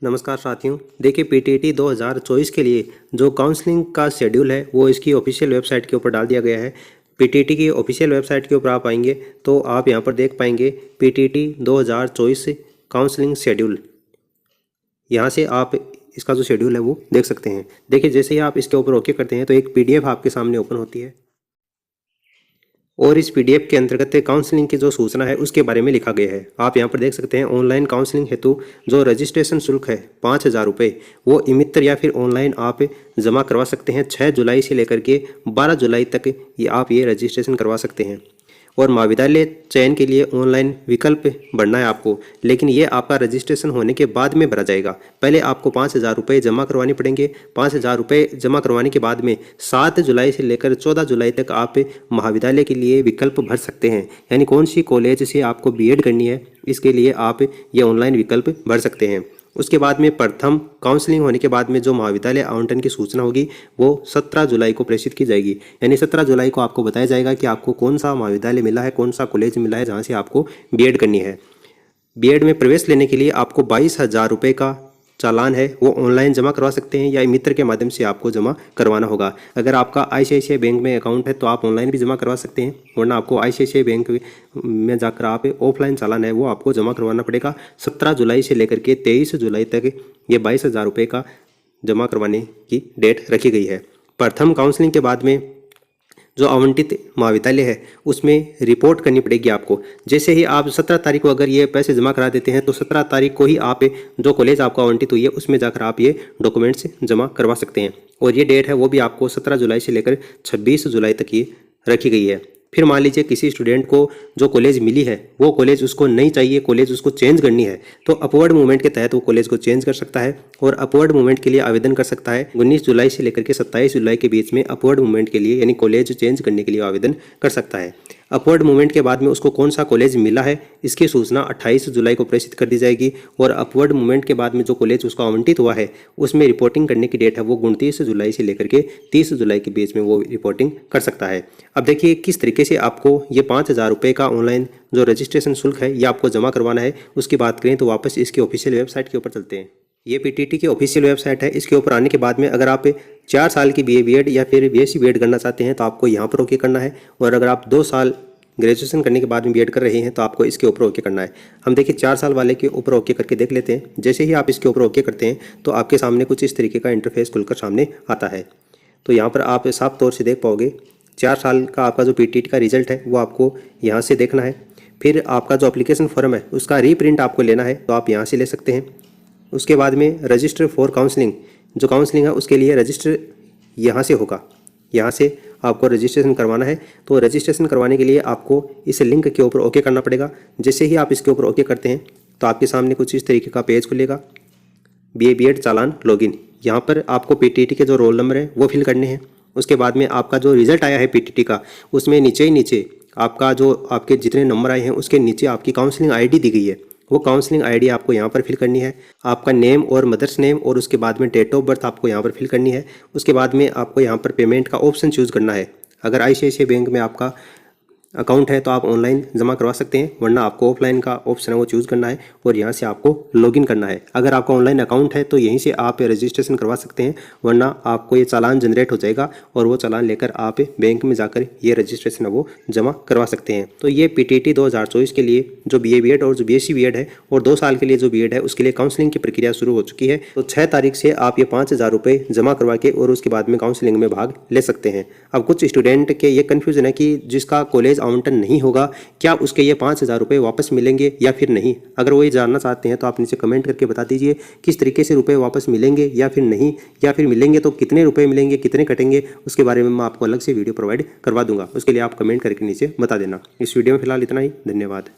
नमस्कार साथियों, देखिए पीटीटी 2024 के लिए जो काउंसलिंग का शेड्यूल है वो इसकी ऑफिशियल वेबसाइट के ऊपर डाल दिया गया है। पीटीटी की ऑफिशियल वेबसाइट के ऊपर आप आएंगे तो आप यहां पर देख पाएंगे पीटीटी 2024 काउंसलिंग शेड्यूल। यहां से आप इसका जो शेड्यूल है वो देख सकते हैं। देखिए जैसे ही आप इसके ऊपर ओके करते हैं तो एक पीडीएफ आपके सामने ओपन होती है और इस पीडीएफ के अंतर्गत काउंसलिंग की जो सूचना है उसके बारे में लिखा गया है। आप यहां पर देख सकते हैं ऑनलाइन काउंसलिंग हेतु जो रजिस्ट्रेशन शुल्क है 5,000 रुपये, वो ई-मित्र या फिर ऑनलाइन आप जमा करवा सकते हैं। 6 जुलाई से लेकर के 12 जुलाई तक आप ये रजिस्ट्रेशन करवा सकते हैं। और महाविद्यालय चयन के लिए ऑनलाइन विकल्प भरना है आपको, लेकिन ये आपका रजिस्ट्रेशन होने के बाद में भरा जाएगा। पहले आपको 5,000 रुपये जमा करवाने पड़ेंगे। 5,000 रुपये जमा करवाने के बाद में 7 जुलाई से लेकर 14 जुलाई तक आप महाविद्यालय के लिए विकल्प भर सकते हैं। यानी कौन सी कॉलेज से आपको बीएड करनी है, इसके लिए आप ये ऑनलाइन विकल्प भर सकते हैं। उसके बाद में प्रथम काउंसलिंग होने के बाद में जो महाविद्यालय आवंटन की सूचना होगी वो 17 जुलाई को प्रेषित की जाएगी। यानी 17 जुलाई को आपको बताया जाएगा कि आपको कौन सा महाविद्यालय मिला है, कौन सा कॉलेज मिला है जहाँ से आपको बीएड करनी है। बीएड में प्रवेश लेने के लिए आपको 22,000 रुपये का चालान है वो ऑनलाइन जमा करवा सकते हैं या मित्र के माध्यम से आपको जमा करवाना होगा। अगर आपका आईसीआईसीआई बैंक में अकाउंट है तो आप ऑनलाइन भी जमा करवा सकते हैं, वरना आपको आईसीआईसीआई बैंक में जाकर आप ऑफलाइन चालान है वो आपको जमा करवाना पड़ेगा। 17 जुलाई से लेकर के 23 जुलाई तक ये 22,000 रुपये का जमा करवाने की डेट रखी गई है। प्रथम काउंसलिंग के बाद में जो आवंटित महाविद्यालय है उसमें रिपोर्ट करनी पड़ेगी आपको। जैसे ही आप 17 तारीख को अगर ये पैसे जमा करा देते हैं तो 17 तारीख को ही आप जो कॉलेज आपको आवंटित हुई है उसमें जाकर आप ये डॉक्यूमेंट्स जमा करवा सकते हैं। और ये डेट है वो भी आपको 17 जुलाई से लेकर 26 जुलाई तक ये रखी गई है। फिर मान लीजिए किसी स्टूडेंट को जो कॉलेज मिली है वो कॉलेज उसको नहीं चाहिए, कॉलेज उसको चेंज करनी है, तो अपवर्ड मूवमेंट के तहत वो कॉलेज को चेंज कर सकता है और अपवर्ड मूवमेंट के लिए आवेदन कर सकता है। 19 जुलाई से लेकर के 27 जुलाई के बीच में अपवर्ड मूवमेंट के लिए यानी कॉलेज चेंज करने के लिए आवेदन कर सकता है। अपवर्ड मूवमेंट के बाद में उसको कौन सा कॉलेज मिला है इसकी सूचना 28 जुलाई को प्रेषित कर दी जाएगी। और अपवर्ड मूवमेंट के बाद में जो कॉलेज उसको आवंटित हुआ है उसमें रिपोर्टिंग करने की डेट है वो 29 जुलाई से लेकर के 30 जुलाई के बीच में वो रिपोर्टिंग कर सकता है। अब देखिए किस तरीके से आपको ये 5,000 रुपये का ऑनलाइन जो रजिस्ट्रेशन शुल्क है ये आपको जमा करवाना है। उसकी बात करें तो वापस इसकी ऑफिशियल वेबसाइट के ऊपर चलते हैं। ये पीटीटी की ऑफिशियल वेबसाइट है। इसके ऊपर आने के बाद में अगर आप 4 साल की बीए बीएड या फिर बीएससी बीएड करना चाहते हैं तो आपको यहाँ पर ओके करना है। और अगर आप 2 साल ग्रेजुएशन करने के बाद में बीएड कर रहे हैं तो आपको इसके ऊपर ओके करना है। हम देखिए 4 साल वाले के ऊपर ओके करके देख लेते हैं। जैसे ही आप इसके ऊपर ओके करते हैं तो आपके सामने कुछ इस तरीके का इंटरफेस खुलकर सामने आता है। तो यहाँ पर आप साफ तौर से देख पाओगे 4 साल का आपका जो पीटीटी का रिजल्ट है वो आपको यहाँ से देखना है। फिर आपका जो एप्लीकेशन फॉर्म है उसका रीप्रिंट आपको लेना है तो आप यहाँ से ले सकते हैं। उसके बाद में रजिस्टर फॉर काउंसलिंग, जो काउंसलिंग है उसके लिए रजिस्टर यहाँ से होगा, यहाँ से आपको रजिस्ट्रेशन करवाना है। तो रजिस्ट्रेशन करवाने के लिए आपको इस लिंक के ऊपर ओके करना पड़ेगा। जैसे ही आप इसके ऊपर ओके करते हैं तो आपके सामने कुछ इस तरीके का पेज खुलेगा, बीए बीएड चालान लॉगिन। यहाँ पर आपको पीटीटी के जो रोल नंबर है वो फिल करने हैं। उसके बाद में आपका जो रिजल्ट आया है पीटीटी का उसमें नीचे ही नीचे आपका जो आपके जितने नंबर आए हैं उसके नीचे आपकी काउंसलिंग आईडी दी गई है, वो काउंसलिंग आईडी आपको यहाँ पर फिल करनी है। आपका नेम और मदर्स नेम और उसके बाद में डेट ऑफ बर्थ आपको यहाँ पर फिल करनी है। उसके बाद में आपको यहाँ पर पेमेंट का ऑप्शन चूज़ करना है। अगर आईसीआईसीआई बैंक में आपका अकाउंट है तो आप ऑनलाइन जमा करवा सकते हैं, वरना आपको ऑफलाइन का ऑप्शन है वो चूज़ करना है और यहाँ से आपको लॉगिन करना है। अगर आपका ऑनलाइन अकाउंट है तो यहीं से आप रजिस्ट्रेशन करवा सकते हैं, वरना आपको ये चालान जनरेट हो जाएगा और वो चालान लेकर आप बैंक में जाकर ये रजिस्ट्रेशन है वो जमा करवा सकते हैं। तो ये पीटीटी 2024 के लिए जो बीए बीएड और जो बीएससी बीएड है और 2 साल के लिए जो बीएड है उसके लिए काउंसलिंग की प्रक्रिया शुरू हो चुकी है। तो 6 तारीख से आप ये 5,000 रुपये जमा करवा के और उसके बाद में काउंसलिंग में भाग ले सकते हैं। अब कुछ स्टूडेंट के ये कन्फ्यूजन है कि जिसका कॉलेज आवंटन नहीं होगा क्या उसके ये 5,000 रुपये वापस मिलेंगे या फिर नहीं। अगर वो ये जानना चाहते हैं तो आप नीचे कमेंट करके बता दीजिए किस तरीके से रुपए वापस मिलेंगे या फिर नहीं, या फिर मिलेंगे तो कितने रुपए मिलेंगे, कितने कटेंगे, उसके बारे में मैं आपको अलग से वीडियो प्रोवाइड करवा दूंगा। उसके लिए आप कमेंट करके नीचे बता देना। इस वीडियो में फिलहाल इतना ही। धन्यवाद।